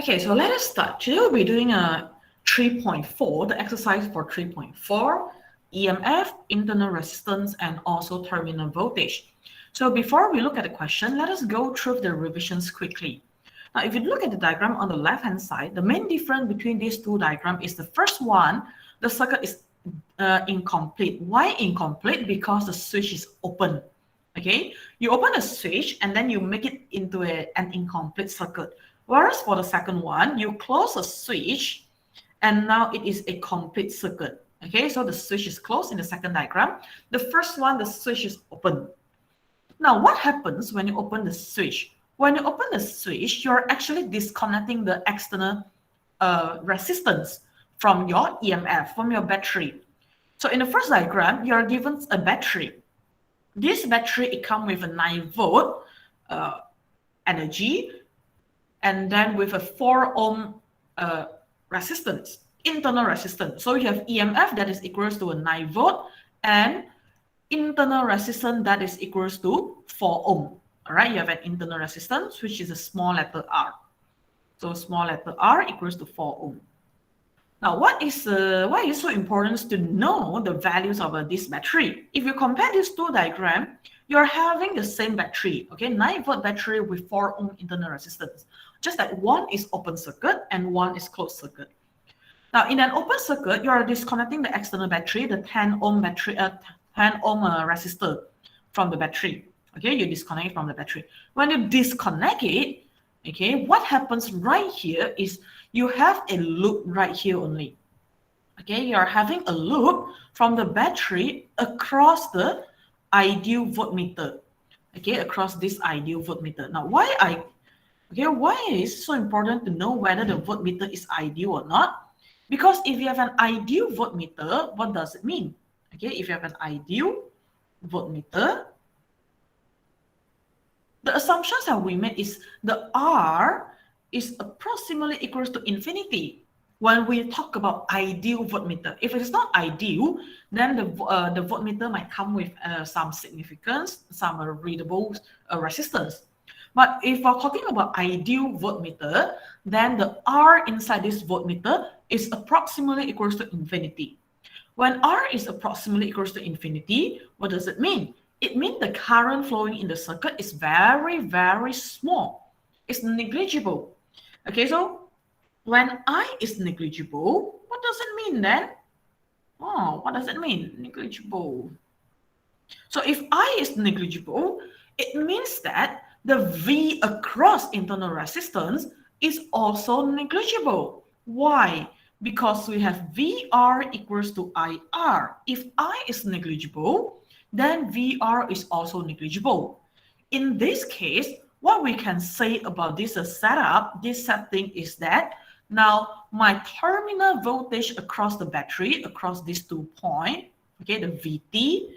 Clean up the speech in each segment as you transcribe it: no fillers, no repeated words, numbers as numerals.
Okay, so let us start. Today we'll be doing a 3.4, the exercise for 3.4, EMF, internal resistance, and also terminal voltage. So before we look at the question, let us go through the revisions quickly. Now, if you look at the diagram on the left-hand side, the main difference between these two diagrams is the first one, the circuit is incomplete. Why incomplete? Because the switch is open. Okay, you open a switch and then you make it into an incomplete circuit. Whereas for the second one, you close a switch and now it is a complete circuit. Okay, so the switch is closed in the second diagram. The first one, the switch is open. Now, what happens when you open the switch? When you open the switch, you're actually disconnecting the external resistance from your EMF, from your battery. So in the first diagram, you're given a battery. This battery, it comes with a 9-volt energy, and then with a 4 ohm resistance, internal resistance. So you have EMF that is equals to a 9-volt and internal resistance that is equals to 4 ohm. All right, you have an internal resistance, which is a small letter r. So small letter r equals to 4 ohm. Now, why is it so important to know the values of this battery? If you compare these two diagrams, you're having the same battery, okay, 9-volt battery with 4 ohm internal resistance. Just that one is open circuit and one is closed circuit. Now, in an open circuit, you are disconnecting the external battery, the 10 ohm battery, 10 ohm resistor from the battery. Okay, you disconnect it from the battery. When you disconnect it, okay, what happens right here is you have a loop right here only. Okay, you are having a loop from the battery across the ideal voltmeter. Okay, across this ideal voltmeter. Now, why is it so important to know whether the voltmeter is ideal or not? Because if you have an ideal voltmeter, what does it mean? Okay, if you have an ideal voltmeter, the assumptions that we made is the R is approximately equals to infinity when we talk about ideal voltmeter. If it is not ideal, then the voltmeter might come with some significance, some readable resistance. But if we're talking about ideal voltmeter, then the R inside this voltmeter is approximately equals to infinity. When R is approximately equals to infinity, what does it mean? It means the current flowing in the circuit is very, very small. It's negligible. Okay, so when I is negligible, what does it mean then? Oh, what does it mean? Negligible. So if I is negligible, it means that the V across internal resistance is also negligible. Why? Because we have VR equals to IR. If I is negligible, then VR is also negligible. In this case, what we can say about this setup, this setting is that now my terminal voltage across the battery, across these 2 points, okay, the VT,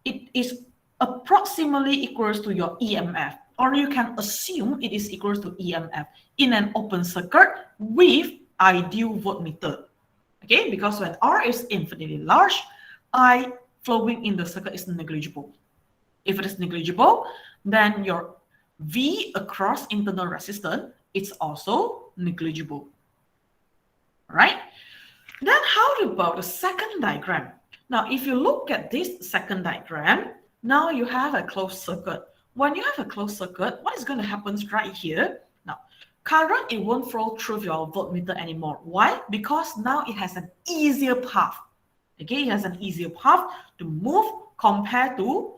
it is approximately equals to your EMF, or you can assume it is equals to EMF in an open circuit with ideal voltmeter. Okay, because when R is infinitely large, I flowing in the circuit is negligible. If it is negligible, then your V across internal resistance is also negligible. All right? Then how about the second diagram? Now, if you look at this second diagram, now you have a closed circuit. When you have a closed circuit, what is going to happen right here? Now, current, it won't flow through your voltmeter anymore. Why? Because now it has an easier path. Okay, it has an easier path to move compared to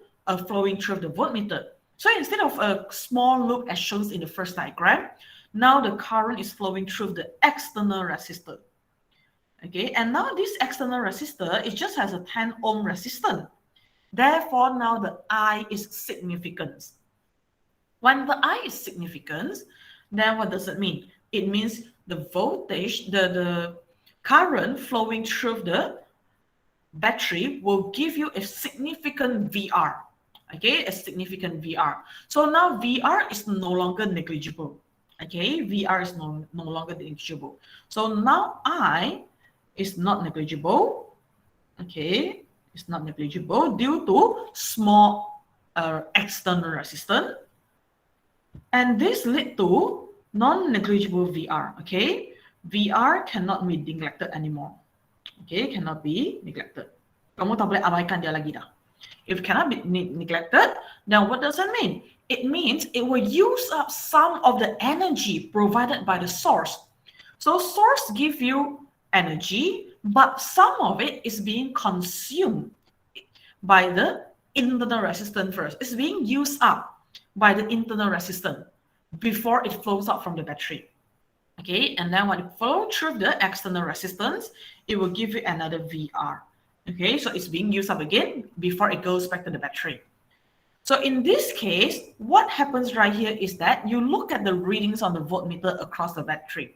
flowing through the voltmeter. So instead of a small loop as shown in the first diagram, now the current is flowing through the external resistor. Okay, and now this external resistor, it just has a 10 ohm resistance. Therefore, now the I is significant. When the I is significant, then what does it mean? It means the voltage, the current flowing through the battery will give you a significant VR. Okay, a significant VR. So now VR is no longer negligible. Okay, VR is no longer negligible. So now I is not negligible. Okay, it's not negligible due to small external resistance. And this lead to non-negligible VR, okay? VR cannot be neglected anymore, okay? Cannot be neglected. Kamu tak boleh abaikan dia lagi dah. If it cannot be neglected, then what does that mean? It means it will use up some of the energy provided by the source. So source give you energy, but some of it is being consumed by the internal resistance first. It's being used up by the internal resistance before it flows out from the battery. Okay, and then when it flows through the external resistance, it will give you another VR. Okay, so it's being used up again before it goes back to the battery. So in this case, what happens right here is that you look at the readings on the voltmeter across the battery.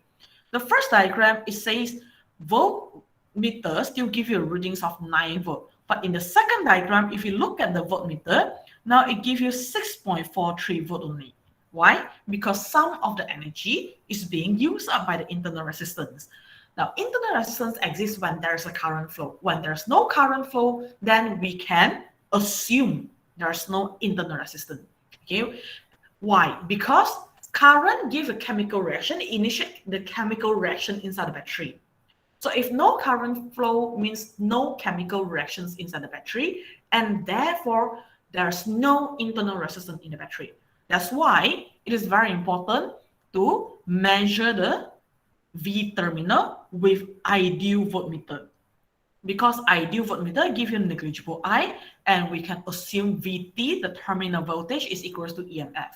The first diagram, it says voltmeter still give you readings of 9 volt. But in the second diagram, if you look at the voltmeter, now it gives you 6.43 volt only. Why? Because some of the energy is being used up by the internal resistance. Now, internal resistance exists when there's a current flow. When there's no current flow, then we can assume there's no internal resistance. Okay? Why? Because current gives a chemical reaction, initiate the chemical reaction inside the battery. So if no current flow means no chemical reactions inside the battery, and therefore there's no internal resistance in the battery. That's why it is very important to measure the V terminal with ideal voltmeter. Because ideal voltmeter gives you negligible I, and we can assume Vt, the terminal voltage, is equals to EMF.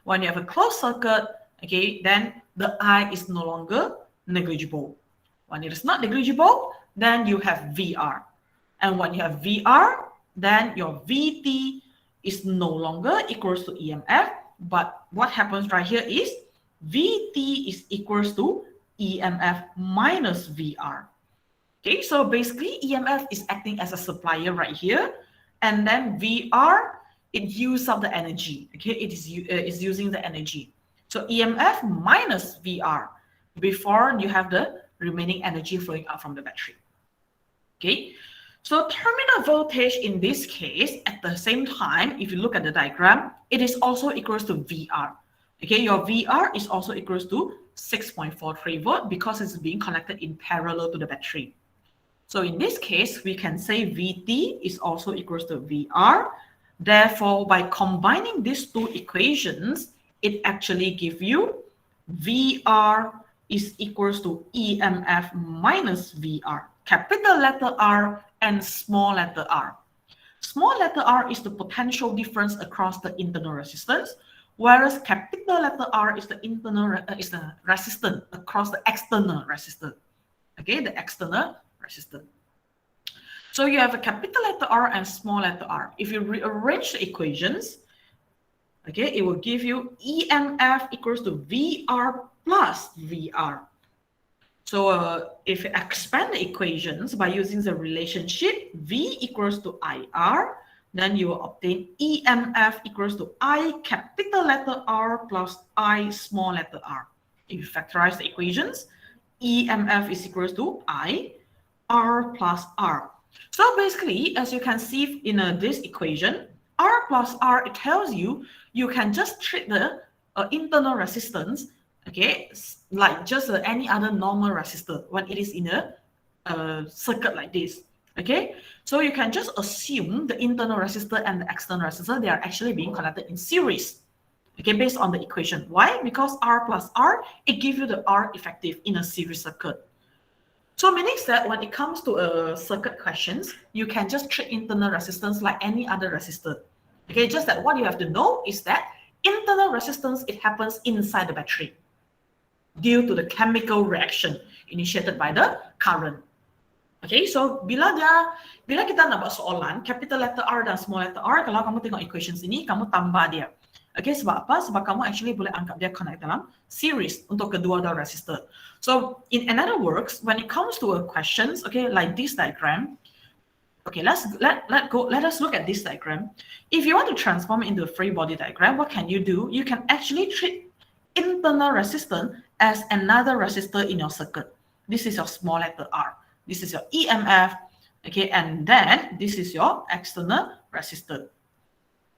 When you have a closed circuit, okay, then the I is no longer negligible. When it is not negligible, then you have VR. And when you have VR, then your Vt is no longer equals to EMF, but what happens right here is Vt is equals to EMF minus VR. Okay, so basically EMF is acting as a supplier right here, and then VR, it uses up the energy. Okay, it is using the energy. So EMF minus VR before you have the remaining energy flowing out from the battery. Okay, so terminal voltage in this case, at the same time, if you look at the diagram, it is also equals to VR. Okay, your VR is also equals to 6.43 volt because it's being connected in parallel to the battery. So in this case, we can say Vt is also equals to VR. Therefore, by combining these two equations, it actually gives you VR is equals to EMF minus VR, capital letter R and small letter r. Small letter r is the potential difference across the internal resistance, whereas capital letter R is the resistance across the external resistance. Okay, the external resistance. So you have a capital letter R and small letter r. If you rearrange the equations, okay, it will give you EMF equals to VR plus VR. So if you expand the equations by using the relationship V equals to IR, then you will obtain EMF equals to I capital letter R plus I small letter r. If you factorize the equations, EMF is equals to I R plus R. So basically, as you can see in this equation, R plus R, it tells you you can just treat the internal resistance, okay, like just any other normal resistor when it is in a circuit like this. Okay, so you can just assume the internal resistor and the external resistor, they are actually being connected in series. Okay, based on the equation. Why? Because R plus R, it gives you the R effective in a series circuit. So meaning that when it comes to circuit questions, you can just treat internal resistance like any other resistor. Okay, just that what you have to know is that internal resistance, it happens inside the battery due to the chemical reaction initiated by the current. Okay, so bila kita nak buat soalan capital letter R dan small letter R, kalau kamu tengok equations ini, kamu tambah dia. Okay, sebab apa? Sebab kamu actually boleh anggap dia connect dalam series untuk kedua-dua resistor. So in another words, when it comes to questions, okay, like this diagram, okay, let us look at this diagram. If you want to transform it into a free body diagram, what can you do? You can actually treat internal resistance as another resistor in your circuit. This is your small letter R. This is your EMF, okay, and then this is your external resistor.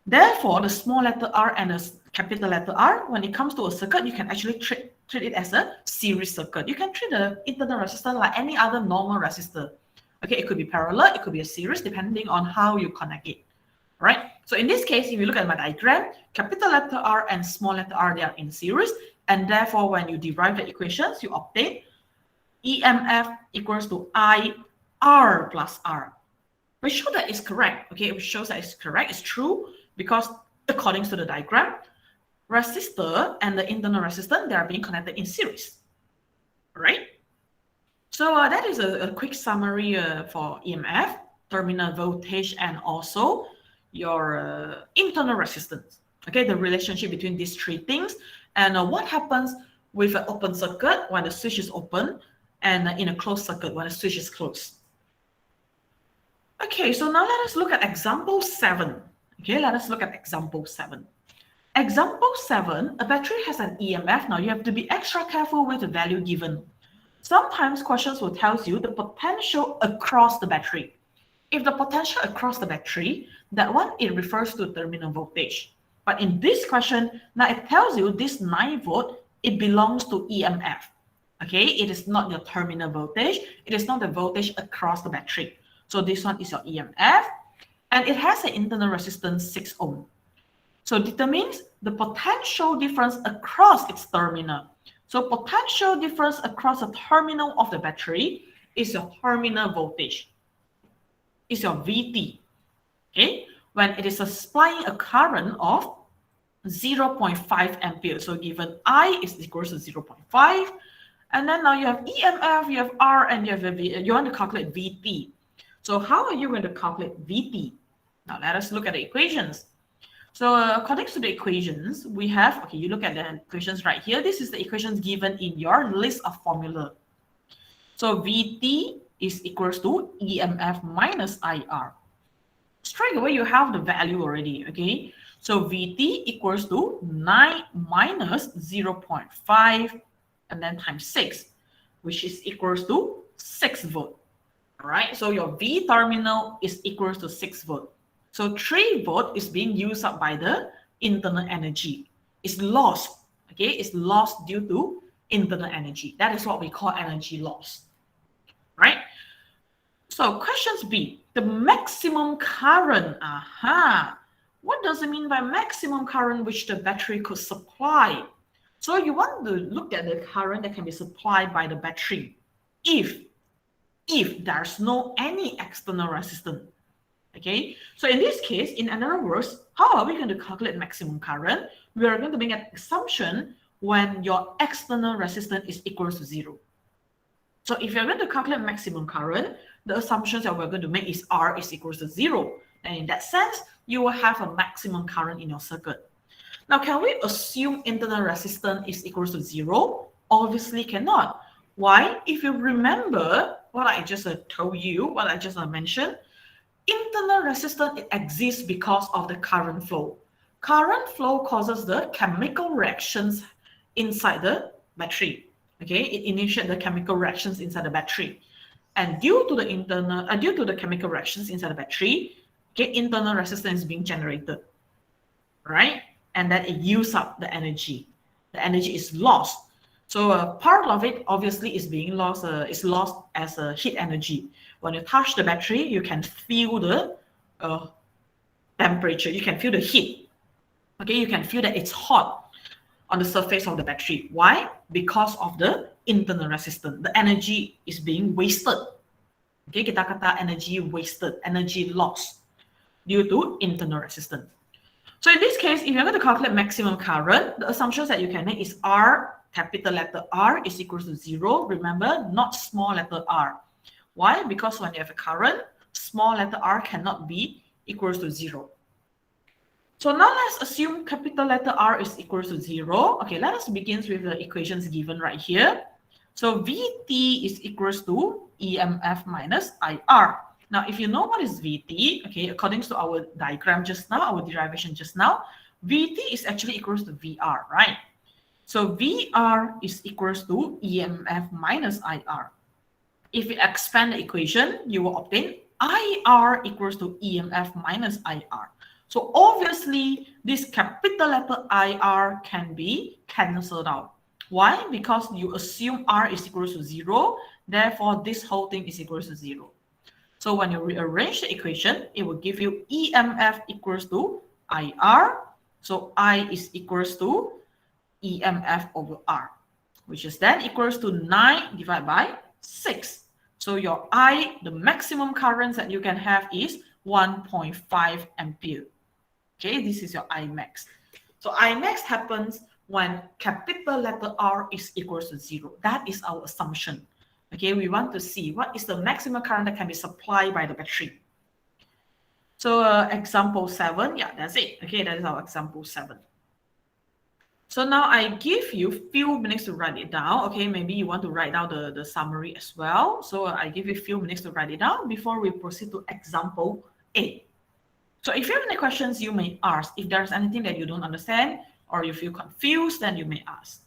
Therefore, the small letter r and the capital letter R, when it comes to a circuit, you can actually treat it as a series circuit. You can treat the internal resistor like any other normal resistor. Okay, it could be parallel, it could be a series, depending on how you connect it. Right? So in this case, if you look at my diagram, capital letter R and small letter r, they are in series, and therefore when you derive the equations, you obtain EMF equals to IR plus R. We show that it's correct. Okay, it shows that it's correct, it's true, because according to the diagram, resistor and the internal resistance, they are being connected in series. Right? So that is a quick summary for EMF, terminal voltage, and also your internal resistance. Okay, the relationship between these three things, and what happens with an open circuit when the switch is open, and in a closed circuit when the switch is closed. Okay, so now let us look at example 7. Okay, let us look at example 7. Example 7, a battery has an EMF. Now you have to be extra careful with the value given. Sometimes questions will tell you the potential across the battery. If the potential across the battery, that one, it refers to terminal voltage. But in this question, now it tells you this 9 volt, it belongs to EMF. Okay, it is not your terminal voltage. It is not the voltage across the battery. So this one is your EMF, and it has an internal resistance 6 ohm. So determines the potential difference across its terminal. So potential difference across the terminal of the battery is your terminal voltage. Is your VT. Okay, when it is supplying a current of 0.5 ampere. So given I is equals to 0.5, and then now you have EMF, you have R, and you have you want to calculate VT. So how are you going to calculate VT? Now let us look at the equations. So according to the equations, we have, okay, you look at the equations right here. This is the equations given in your list of formula. So VT is equals to EMF minus IR. Straight away, you have the value already, okay? So VT equals to 9 minus 0.5 and then times 6, which is equals to 6 volt. All right, so your V terminal is equals to 6 volt. So 3 volt is being used up by the internal energy. It's lost, okay? It's lost due to internal energy. That is what we call energy loss, right? So questions B, the maximum current. What does it mean by maximum current which the battery could supply? So you want to look at the current that can be supplied by the battery if there's no any external resistance. Okay, so in this case, in other words, how are we going to calculate maximum current? We are going to make an assumption when your external resistance is equal to 0. So if you're going to calculate maximum current, the assumptions that we're going to make is R is equal to 0. And in that sense, you will have a maximum current in your circuit. Now, can we assume internal resistance is equal to 0? Obviously cannot. Why? If you remember what I just told you, what I just mentioned, internal resistance, it exists because of the current flow. Current flow causes the chemical reactions inside the battery. Okay, it initiates the chemical reactions inside the battery, and due to the chemical reactions inside the battery, okay, internal resistance is being generated, right? And then it uses up the energy. The energy is lost. So part of it obviously is being lost. Is lost as a heat energy. When you touch the battery, you can feel the temperature. You can feel the heat. Okay, you can feel that it's hot on the surface of the battery. Why? Because of the internal resistance. The energy is being wasted. Okay, kita kata energy wasted, energy lost due to internal resistance. So in this case, if you're going to calculate maximum current, the assumptions that you can make is R, capital letter R is equal to 0. Remember, not small letter r. Why? Because when you have a current, small letter r cannot be equal to 0. So now let's assume capital letter R is equal to 0. Okay, let us begin with the equations given right here. So VT is equals to EMF minus IR. Now, if you know what is VT, okay, according to our diagram just now, our derivation just now, VT is actually equals to VR, right? So VR is equals to EMF minus IR. If you expand the equation, you will obtain IR equals to EMF minus IR. So obviously, this capital letter IR can be cancelled out. Why? Because you assume R is equal to 0, therefore this whole thing is equal to 0. So when you rearrange the equation, it will give you EMF equals to IR. So I is equals to EMF over R, which is then equals to 9 divided by 6. So your I, the maximum current that you can have is 1.5 ampere. Okay, this is your I max. So I max happens when capital letter R is equals to 0. That is our assumption. Okay, we want to see what is the maximum current that can be supplied by the battery. So example 7, yeah, that's it. Okay, that is our example 7. So now I give you few minutes to write it down. Okay, maybe you want to write down the summary as well. So I give you a few minutes to write it down before we proceed to example 8. So if you have any questions, you may ask. If there's anything that you don't understand or you feel confused, then you may ask.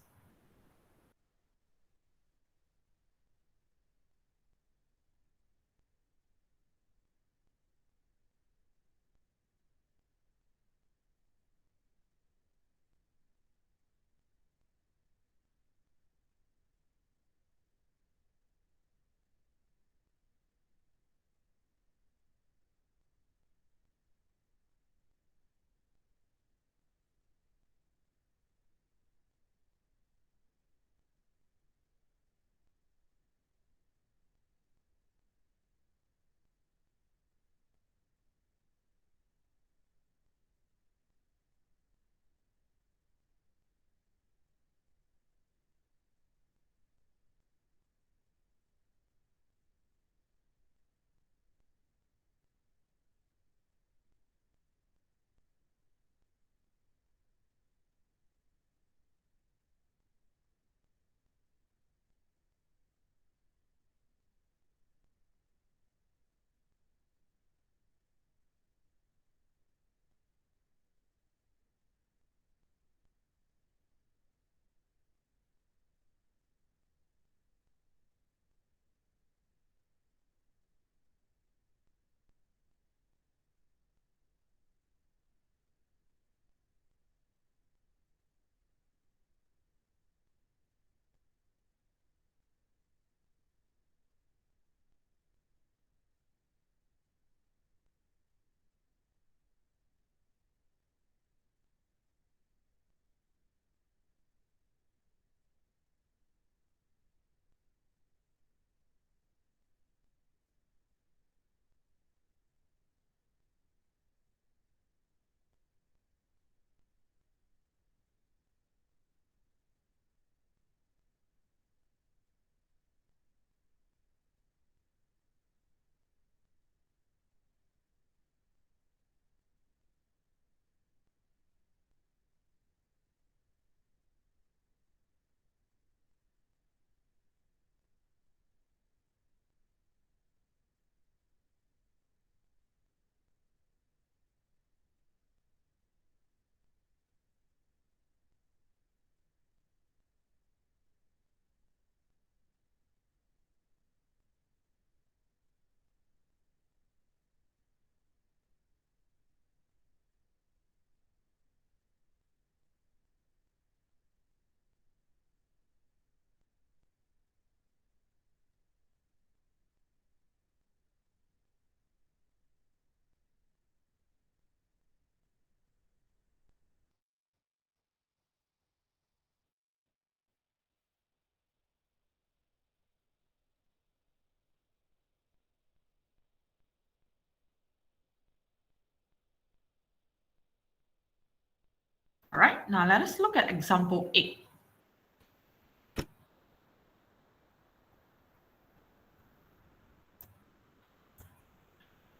All right, now let us look at example 8.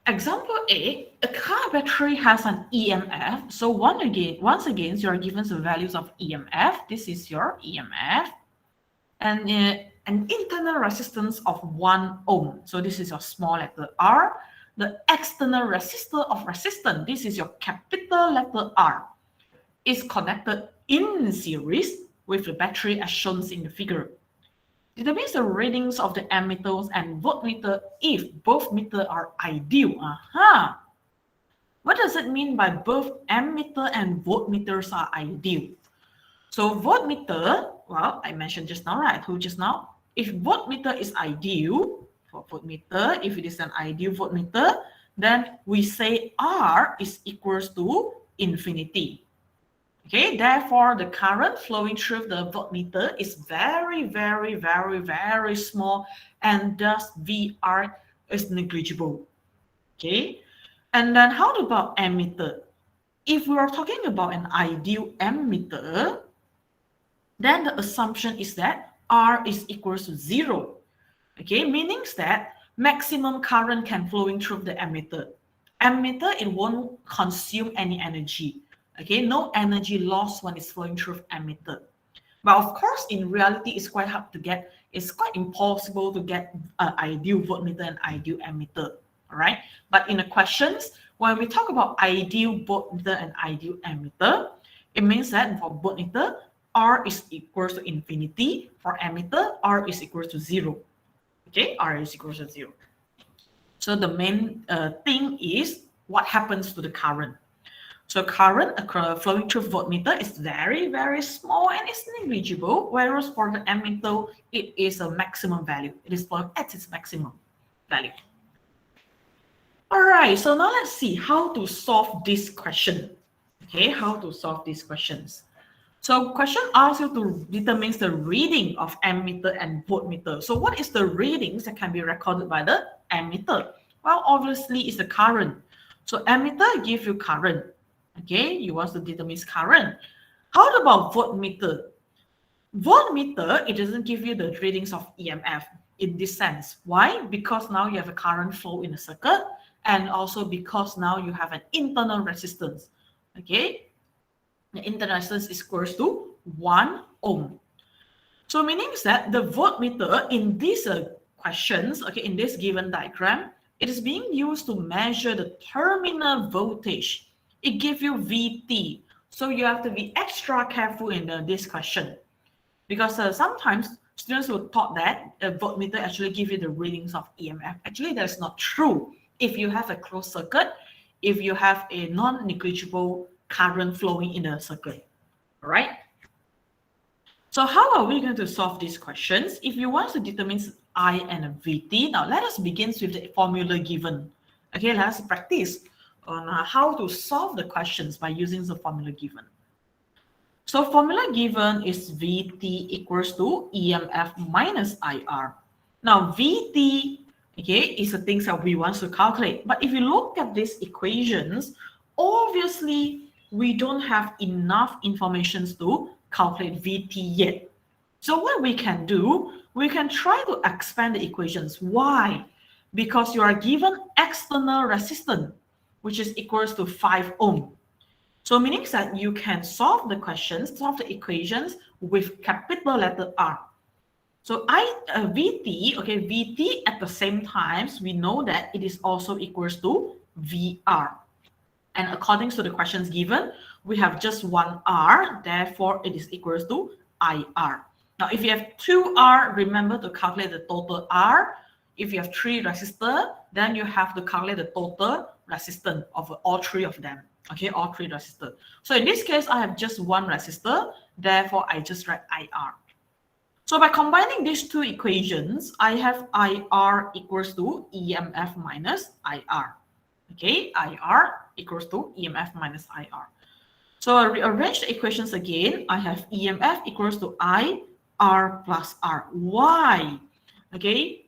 Example 8, a car battery has an EMF. So once again, you are given the values of EMF. This is your EMF. And an internal resistance of 1 ohm. So this is your small letter R. The external resistor of resistance, this is your capital letter R, is connected in series with the battery as shown in the figure. Determine the readings of the ammeters and voltmeter if both meters are ideal. What does it mean by both ammeter and voltmeters are ideal? So voltmeter, well, I mentioned just now, right? I told just now, if voltmeter is ideal for voltmeter, if it is an ideal voltmeter, then we say R is equals to infinity. Okay, therefore the current flowing through the voltmeter is very, very, very, very small, and thus VR is negligible. Okay, and then how about ammeter? If we are talking about an ideal ammeter, then the assumption is that R is equals to 0. Okay, meaning that maximum current can flowing through the ammeter. Ammeter, it won't consume any energy. Okay, no energy loss when it's flowing through ammeter. But of course, in reality, it's quite hard to get. It's quite impossible to get an ideal voltmeter and ideal ammeter. All right. But in the questions, when we talk about ideal voltmeter and ideal ammeter, it means that for voltmeter, R is equals to infinity. For ammeter, R is equals to 0. Okay, R is equals to 0. So the main thing is what happens to the current. So current flowing through voltmeter is very, very small and it's negligible, whereas for the ammeter, it is a maximum value. It is flowing at its maximum value. All right, so now let's see how to solve this question. Okay, how to solve these questions. So question asks you to determine the reading of ammeter and voltmeter. So what is the readings that can be recorded by the ammeter? Well, obviously it's the current. So ammeter gives you current. Okay, you want to determine current. How about voltmeter? Voltmeter, it doesn't give you the readings of EMF in this sense. Why? Because now you have a current flow in the circuit, and also because now you have an internal resistance. Okay, the internal resistance is equals to 1 ohm. So meaning that the voltmeter in these questions, okay, in this given diagram, it is being used to measure the terminal voltage. It gives you VT. So you have to be extra careful in this question. Because sometimes students will thought that a voltmeter actually give you the readings of EMF. Actually, that's not true. If you have a closed circuit, if you have a non-negligible current flowing in the circuit, all right? So how are we going to solve these questions? If you want to determine I and VT, now let us begin with the formula given. Okay, let us practice on how to solve the questions by using the formula given. So formula given is VT equals to EMF minus IR. Now VT, okay, is the things that we want to calculate. But if you look at these equations, obviously we don't have enough information to calculate VT yet. So what we can do, we can try to expand the equations. Why? Because you are given external resistance, which is equals to 5 ohm. So meaning that you can solve the questions, solve the equations with capital letter R. So VT, okay, VT at the same times, we know that it is also equals to VR. And according to the questions given, we have just one R, therefore it is equals to IR. Now, if you have 2R, remember to calculate the total R. If you have 3 resistors, then you have to calculate the total resistance of all 3 of them. Okay, all 3 resistors. So in this case, I have just one resistor, therefore I just write IR. So by combining these 2 equations, I have IR equals to EMF minus IR. Okay, IR equals to EMF minus IR. So I rearrange the equations again. I have EMF equals to IR plus R. Why? Okay,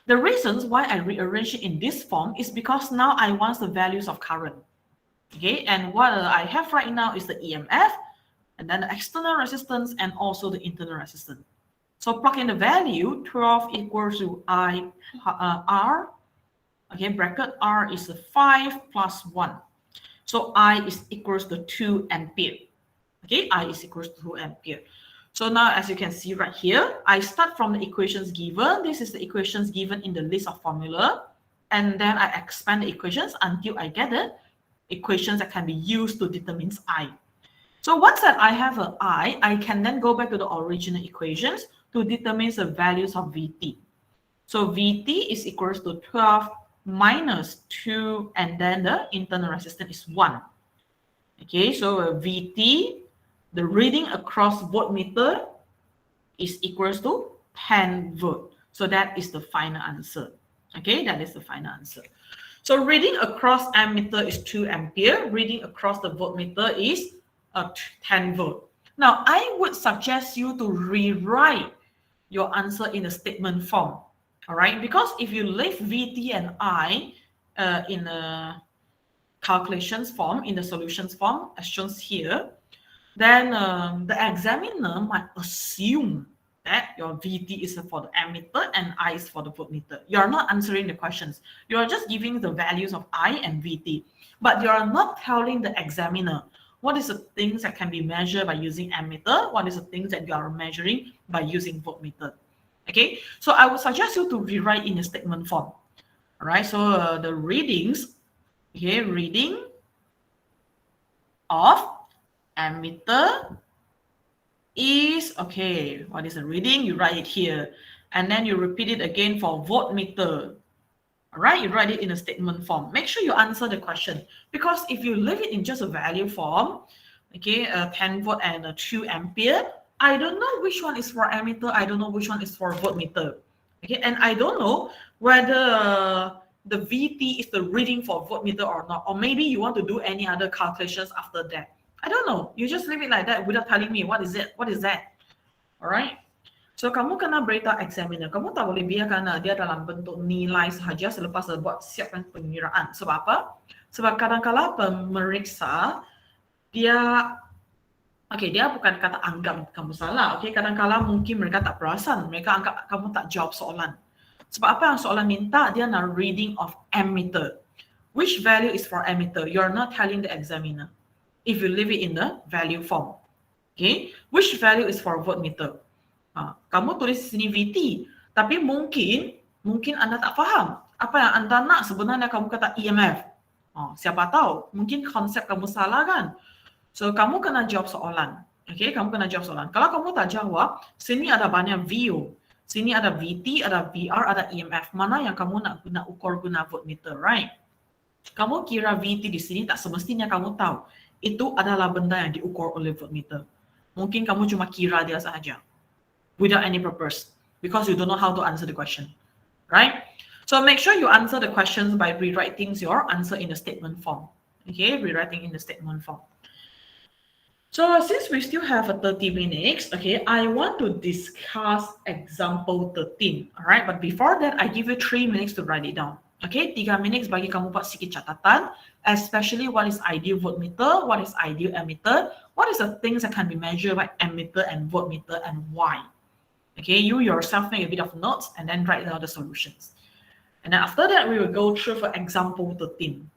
the reasons why I rearrange it in this form is because now I want the values of current. Okay, and what I have right now is the EMF, and then the external resistance, and also the internal resistance. So plug in the value, 12 equals to R. Okay, bracket R is 5 plus 1. So I is equals to 2 ampere. Okay, I is equals to 2 ampere. So now, as you can see right here, I start from the equations given. This is the equations given in the list of formula. And then I expand the equations until I get the equations that can be used to determine I. So once that I have an I can then go back to the original equations to determine the values of VT. So VT is equals to 12 minus 2, and then the internal resistance is 1. Okay, so VT, the reading across voltmeter is equals to 10 volt. So that is the final answer. Okay, that is the final answer. So reading across ammeter is 2 ampere. Reading across the voltmeter is 10 volt. Now, I would suggest you to rewrite your answer in a statement form. All right, because if you leave VT and I in a calculations form, in the solutions form, as shown here, then the examiner might assume that your VT is for the ammeter and I is for the voltmeter. You are not answering the questions. You are just giving the values of I and VT, but you are not telling the examiner what is the things that can be measured by using ammeter, what is the things that you are measuring by using voltmeter. Okay, so I would suggest you to rewrite in a statement form. All right, so the readings, okay, reading of ammeter is, okay, what is the reading? You write it here. And then you repeat it again for voltmeter. All right, you write it in a statement form. Make sure you answer the question, because if you leave it in just a value form, okay, 10 volt and 2 ampere, I don't know which one is for ammeter, I don't know which one is for voltmeter. Okay, and I don't know whether the VT is the reading for voltmeter or not, or maybe you want to do any other calculations after that. I don't know. You just leave it like that without telling me what is it, what is that. Alright. So kamu kena beritahu examiner. Kamu tak boleh biarkan dia dalam bentuk nilai sahaja selepas buat siapkan pengiraan. Sebab apa? Sebab kadang-kala pemeriksa dia, okay, dia bukan kata anggap kamu salah. Okay, kadang-kala mungkin mereka tak perasan. Mereka anggap kamu tak jawab soalan. Sebab apa yang soalan minta? Dia nak reading of ammeter. Which value is for ammeter? You're not telling the examiner. If you leave it in the value form. Okay, which value is for voltmeter? Kamu tulis di sini VT, tapi mungkin Anda tak faham. Apa yang Anda nak sebenarnya kamu kata EMF. Siapa tahu, mungkin konsep kamu salah kan? So, kamu kena jawab soalan. Okay, kamu kena jawab soalan. Kalau kamu tak jawab, sini ada banyak VO. Sini ada VT, ada VR, ada EMF. Mana yang kamu nak ukur guna voltmeter, right? Kamu kira VT di sini, tak semestinya kamu tahu. Itu adalah benda yang diukur oleh voltmeter. Mungkin kamu cuma kira dia sahaja, without any purpose, because you don't know how to answer the question, right? So make sure you answer the questions by rewriting your answer in the statement form. Okay, rewriting in the statement form. So since we still have 30 minutes, okay, I want to discuss example 13, all right? But before that, I give you 3 minutes to write it down. Okay, 3 minutes bagi kamu buat sikit catatan, especially what is ideal voltmeter, what is ideal ammeter, what is the things that can be measured by ammeter and voltmeter, and why. Okay, you yourself make a bit of notes and then write down the solutions. And then after that, we will go through for example 13.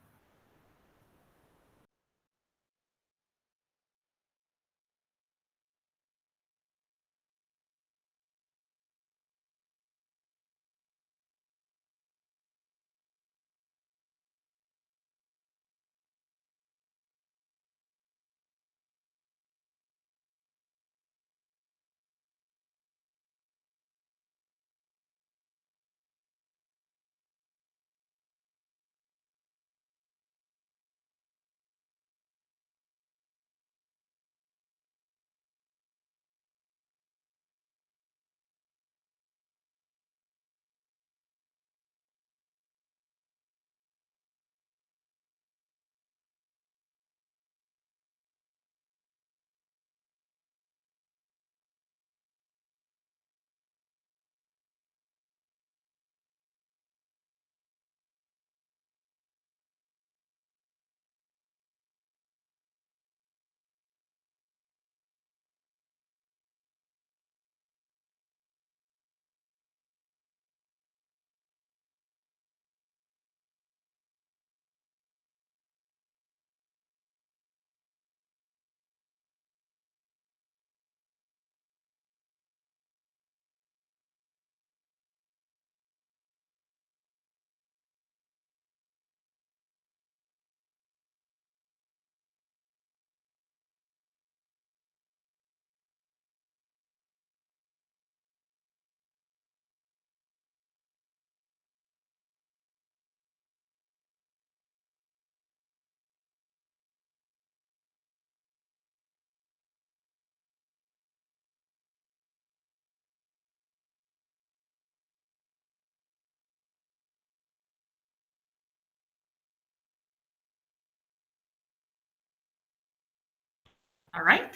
All right.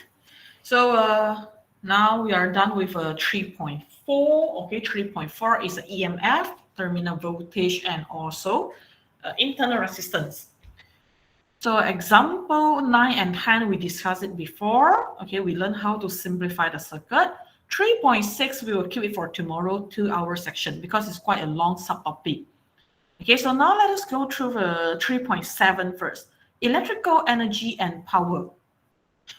So now we are done with 3.4. Okay, 3.4 is the EMF, terminal voltage, and also internal resistance. So example 9 and 10, we discussed it before. Okay, we learned how to simplify the circuit. 3.6, we will keep it for tomorrow, 2-hour section, because it's quite a long subtopic. Okay, so now let us go through the 3.7 first. Electrical energy and power.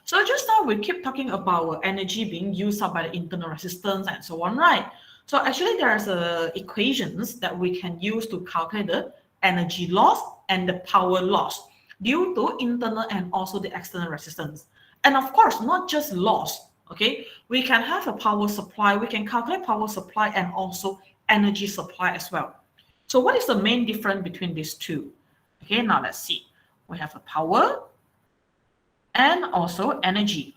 So just now we keep talking about energy being used up by the internal resistance and so on, right? So actually there's equations that we can use to calculate the energy loss and the power loss due to internal and also the external resistance. And of course, not just loss, okay? We can have a power supply, we can calculate power supply and also energy supply as well. So what is the main difference between these two? Okay, now let's see. We have a power and also energy.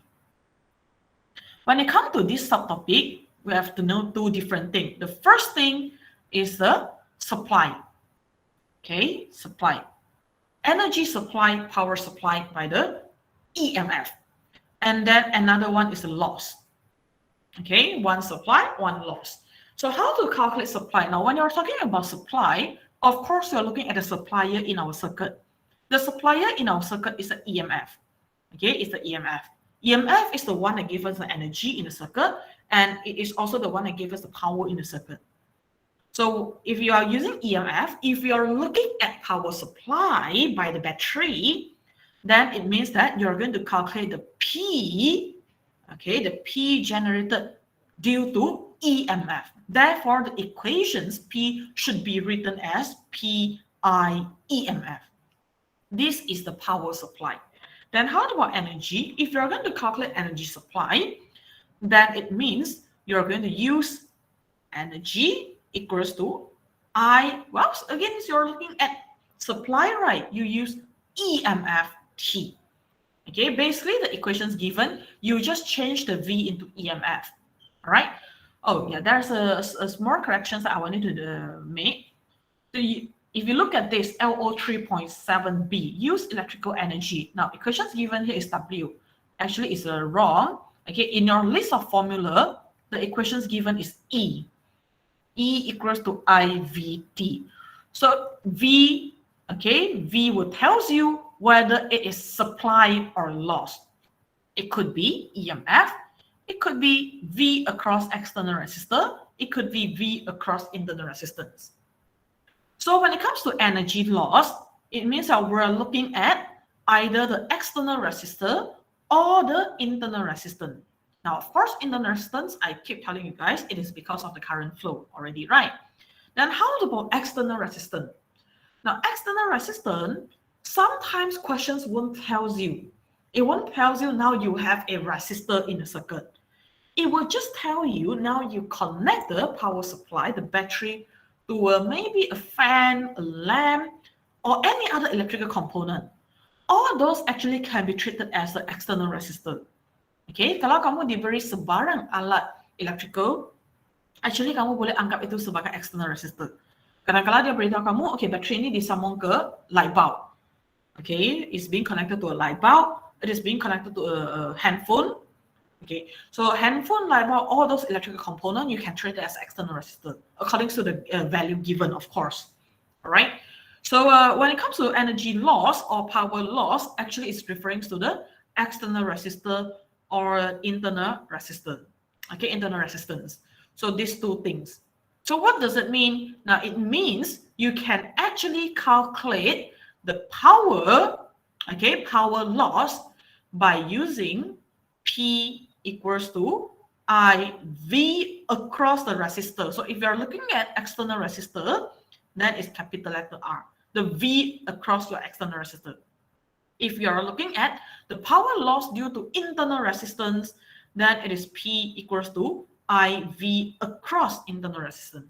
When it comes to this subtopic, we have to know two different things. The first thing is the supply. Okay, supply. Energy supply, power supply by the EMF. And then another one is the loss. Okay, one supply, one loss. So how to calculate supply? Now, when you're talking about supply, of course, you're looking at the supplier in our circuit. The supplier in our circuit is the EMF. Okay, it's the EMF. EMF is the one that gives us the energy in the circuit, and it is also the one that gives us the power in the circuit. So if you are using EMF, if you are looking at power supply by the battery, then it means that you're going to calculate the P, okay, the P generated due to EMF. Therefore, the equations P should be written as PI EMF. This is the power supply. Then how about energy? If you're going to calculate energy supply, then it means you're going to use energy equals to I, well, again, you're looking at supply, right? You use EMF T. Okay, basically the equations given, you just change the V into EMF. All right. Oh, yeah, there's a small corrections that I wanted to make. So if you look at this LO 3.7b, use electrical energy. Now, equations given here is W. Actually, it's wrong. Okay, in your list of formula, the equations given is E. E equals to IVT. So V, okay, V will tells you whether it is supply or loss. It could be EMF. It could be V across external resistor. It could be V across internal resistance. So when it comes to energy loss, it means that we're looking at either the external resistor or the internal resistance. Now, of course, internal resistance, I keep telling you guys, it is because of the current flow already, right? Then how about external resistance? Now, external resistance, sometimes questions won't tell you. It won't tell you now you have a resistor in the circuit. It will just tell you now you connect the power supply, the battery, to maybe a fan, a lamp, or any other electrical component. All those actually can be treated as the external resistor. Okay, kalau kamu diberi sebarang alat electrical, actually kamu boleh anggap itu sebagai external resistor. Kadang-kadang dia beritahu kamu, okay, bateri ini disambung ke light bulb. Okay, it's being connected to a light bulb. It is being connected to a handphone. Okay, so handphone, light bulb, all those electrical components, you can treat it as external resistor according to the value given, of course. All right. So when it comes to energy loss or power loss, actually it's referring to the external resistor or internal resistor. Okay, internal resistance. So these two things. So what does it mean? Now it means you can actually calculate the power, okay, power loss by using P equals to IV across the resistor. So if you're looking at external resistor, then it's capital letter R, the V across your external resistor. If you're looking at the power loss due to internal resistance, then it is P equals to IV across internal resistance.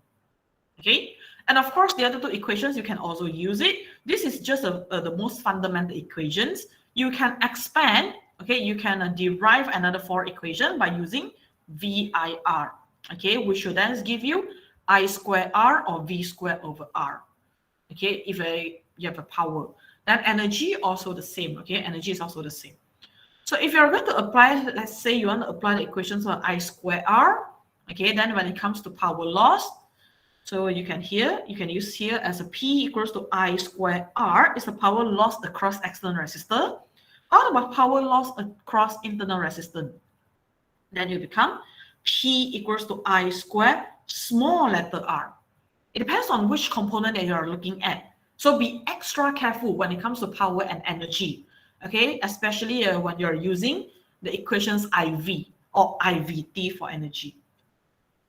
Okay, and of course the other two equations you can also use it. This is just the most fundamental equations. You can expand. Okay, you can derive another 4 equation by using VIR. Okay, which will then give you I square R or V square over R. Okay, if you have a power, then energy also the same. Okay, energy is also the same. So if you're going to apply, let's say you want to apply the equations for I square R, okay, then when it comes to power loss, so you can use here as a P equals to I square R is the power loss across external resistor. How about power loss across internal resistance? Then you become P equals to I square small letter r. It depends on which component that you are looking at. So be extra careful when it comes to power and energy, okay? Especially when you're using the equations IV or IVT for energy.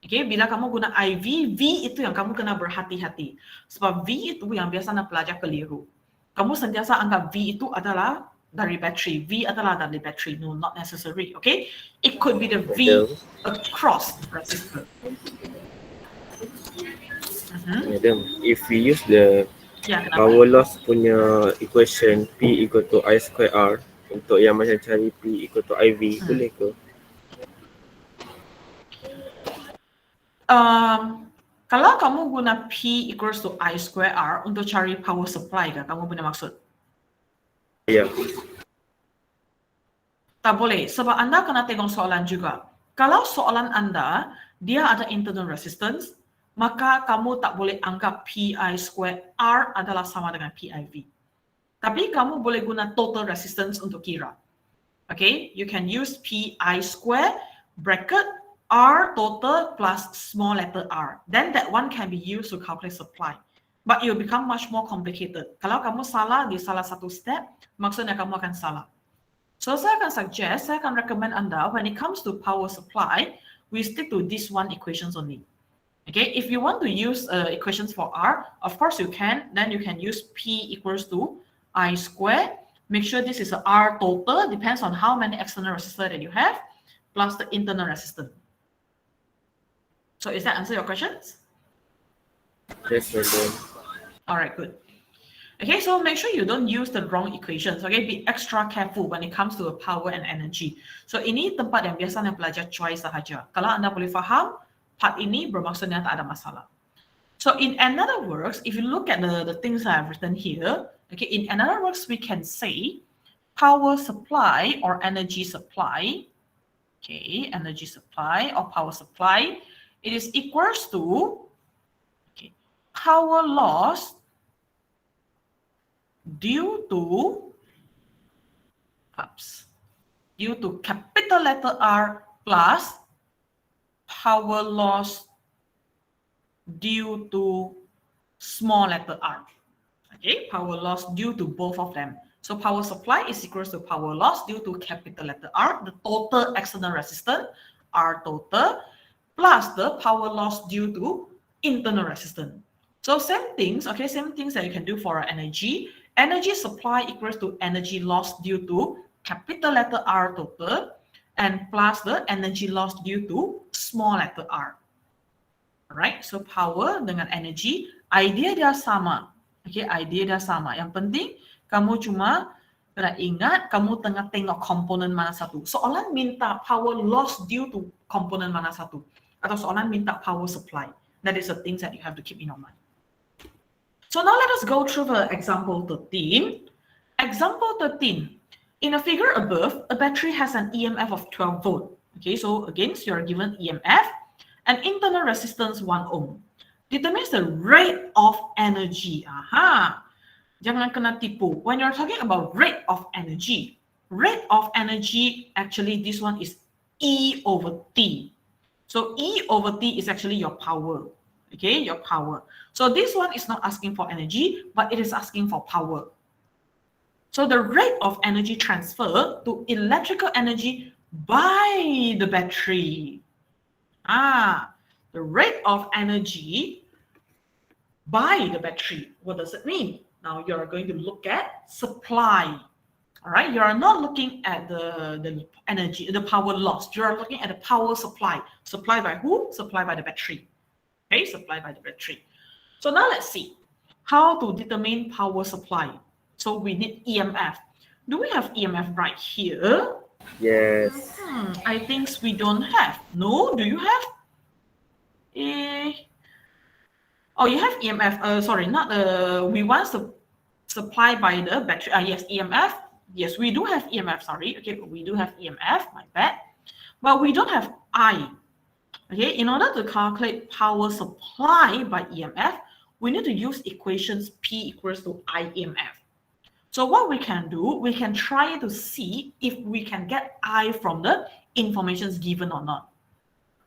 Okay, bila kamu guna IV, V itu yang kamu kena berhati-hati. Sebab V itu yang biasa nak pelajar keliru. Kamu sentiasa anggap V itu adalah dari battery. V adalah dari battery. No, not necessary. Okay, it could be the V across resistor. Madam, if we use the power loss punya equation P equal to I square R untuk yang macam cari P equal to IV, boleh ke? Kalau kamu guna P equals to I square R untuk cari power supply ke? Kamu punya maksud? Ya. Tak boleh, sebab anda kena tengok soalan juga. Kalau soalan anda, dia ada internal resistance, maka kamu tak boleh anggap PI square R adalah sama dengan PIV. Tapi kamu boleh guna total resistance untuk kira. Okay, you can use PI square bracket R total plus small letter r. Then that one can be used to calculate supply. But it will become much more complicated. Kalau kamu salah di salah satu step, maksudnya kamu akan salah. So saya akan recommend Anda when it comes to power supply, we stick to this one equations only. Okay, if you want to use equations for R, of course you can. Then you can use P equals to I square. Make sure this is a R total, depends on how many external resistors that you have, plus the internal resistance. So is that answer your questions? Yes, madam. All right, good. Okay, so make sure you don't use the wrong equations. Okay, be extra careful when it comes to power and energy. So ini tempat yang biasanya belajar choice sahaja. Kalau anda boleh faham, part ini bermaksudnya tak ada masalah. So in another words, if you look at the things I have written here, okay, in another words, we can say power supply or energy supply, okay, energy supply or power supply, it is equals to power loss due to capital letter R plus power loss due to small letter r. Okay, power loss due to both of them. So power supply is equals to power loss due to capital letter R, the total external resistance, R total, plus the power loss due to internal resistance. So same things, okay, same things that you can do for our energy. Energy supply equals to energy loss due to capital letter R total and plus the energy loss due to small letter r. Alright, so power dengan energy, idea dia sama. Okay, idea dia sama. Yang penting, kamu cuma kena ingat, kamu tengah tengok komponen mana satu. Soalan minta power loss due to komponen mana satu. Atau soalan minta power supply. That is the things that you have to keep in your mind. So now let us go through the example 13. Example 13. In a figure above, a battery has an EMF of 12 volt. Okay, so again, you are given EMF and internal resistance 1 ohm. Determines the rate of energy. Aha. Jangan kena tipu. When you're talking about rate of energy actually this one is E over T. So E over T is actually your power. Okay, your power. So this one is not asking for energy, but it is asking for power. So the rate of energy transfer to electrical energy by the battery. The rate of energy by the battery. What does it mean? Now you're going to look at supply. All right, you are not looking at the energy, the power loss. You are looking at the power supply. Supply by who? Supply by the battery. Okay, supply by the battery. So now let's see how to determine power supply. So we need EMF. Do we have EMF right here? Yes. I think we don't have. No, do you have? Oh, you have EMF. Sorry, not we want supply by the battery. Yes, EMF. Yes, we do have EMF, sorry. Okay, we do have EMF, my bad. But we don't have I. Okay, in order to calculate power supply by EMF, we need to use equations P equals to I EMF. So what we can do, we can try to see if we can get I from the informations given or not.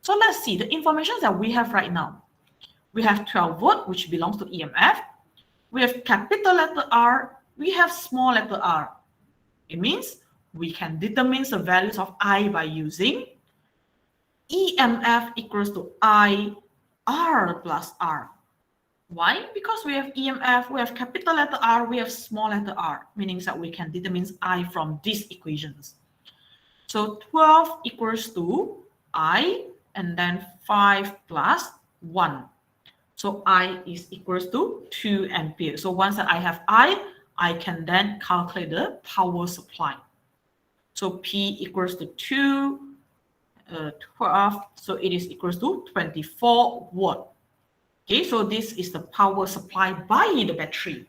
So let's see the information that we have right now. We have 12 volt, which belongs to EMF. We have capital letter R. We have small letter r. It means we can determine the values of I by using EMF equals to I R plus R. Why? Because we have EMF, we have capital letter R, we have small letter r, meaning that we can determine I from these equations. So 12 equals to I and then 5 plus 1. So I is equals to 2 ampere. So once that I have I can then calculate the power supply. So P equals to 2, 12, so it is equals to 24 watt. Okay, so this is the power supply by the battery.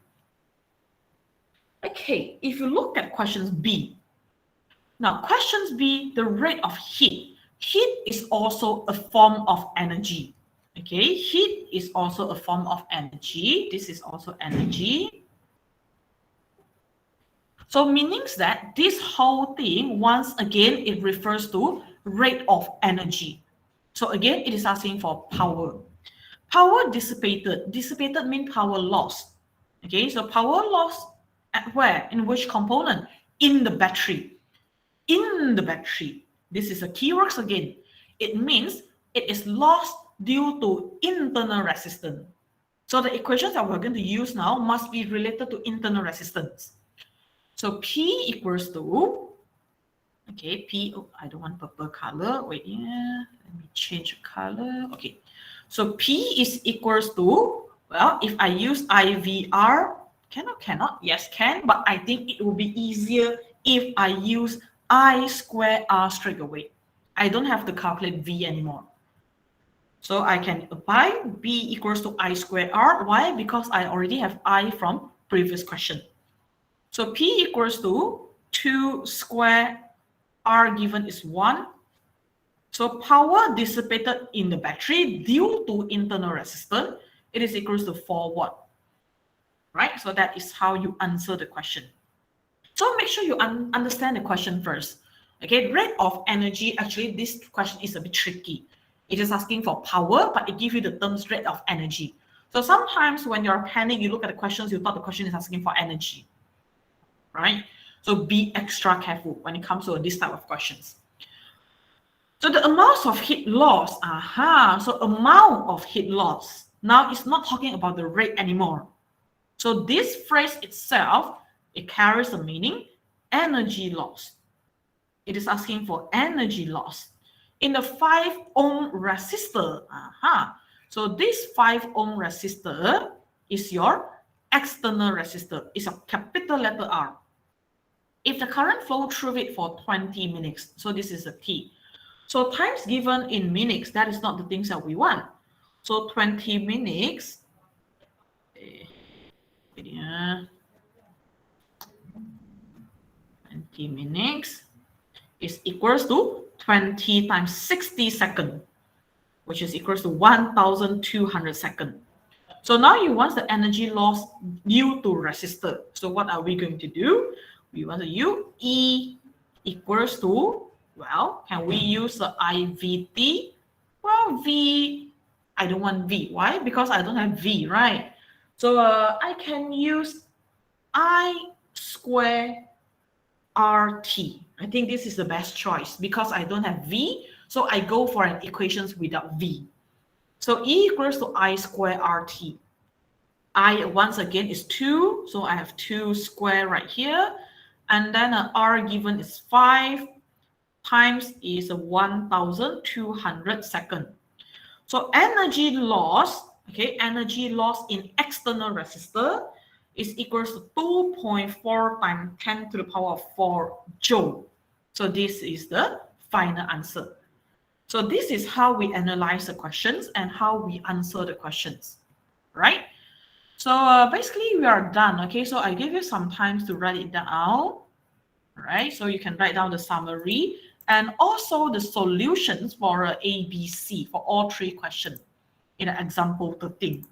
Okay, if you look at questions B. Now, questions B, the rate of heat. Heat is also a form of energy. Okay, heat is also a form of energy. This is also energy. So meanings that this whole thing, once again, it refers to rate of energy. So again, it is asking for power. Power dissipated. Dissipated means power lost. Okay, so power lost at where? In which component? In the battery. In the battery. This is a keywords again. It means it is lost due to internal resistance. So the equations that we're going to use now must be related to internal resistance. So P equals to, okay, P, oh, I don't want purple color. Wait, yeah, let me change the color. Okay, so P is equals to, well, if I use IVR, cannot, yes, can, but I think it will be easier if I use I square R straight away. I don't have to calculate V anymore. So I can apply B equals to I square R. Why? Because I already have I from previous question. So P equals to 2 square R given is 1. So power dissipated in the battery due to internal resistance, it is equals to 4 watt. Right? So that is how you answer the question. So make sure you understand the question first. Okay, rate of energy, actually this question is a bit tricky. It is asking for power, but it gives you the terms rate of energy. So sometimes when you're panicked, you look at the questions, you thought the question is asking for energy. Right? So be extra careful when it comes to this type of questions. So the amounts of heat loss, so amount of heat loss. Now it's not talking about the rate anymore. So this phrase itself, it carries the meaning energy loss. It is asking for energy loss. In the 5 ohm resistor, so this 5 ohm resistor is your external resistor. It's a capital letter R. If the current flow through it for 20 minutes, so this is a T. So times given in minutes, that is not the things that we want. So 20 minutes, 20 minutes is equals to 20 times 60 seconds, which is equals to 1,200 seconds. So now you want the energy loss due to resistor. So what are we going to do? We want to use E equals to, well, can we use the IVT? Well, V, I don't want V. Why? Because I don't have V, right? So I can use I square RT. I think this is the best choice because I don't have V. So I go for an equations without V. So E equals to I square RT. I, once again, is 2. So I have 2 square right here. And then R given is 5 times is 1,200 seconds. So energy loss, okay, energy loss in external resistor is equals to 2.4 times 10 to the power of 4 joule. So this is the final answer. So this is how we analyze the questions and how we answer the questions, right? So basically we are done, okay? So I give you some time to write it down. right? So you can write down the summary and also the solutions for A, B, C for all three questions in example 13.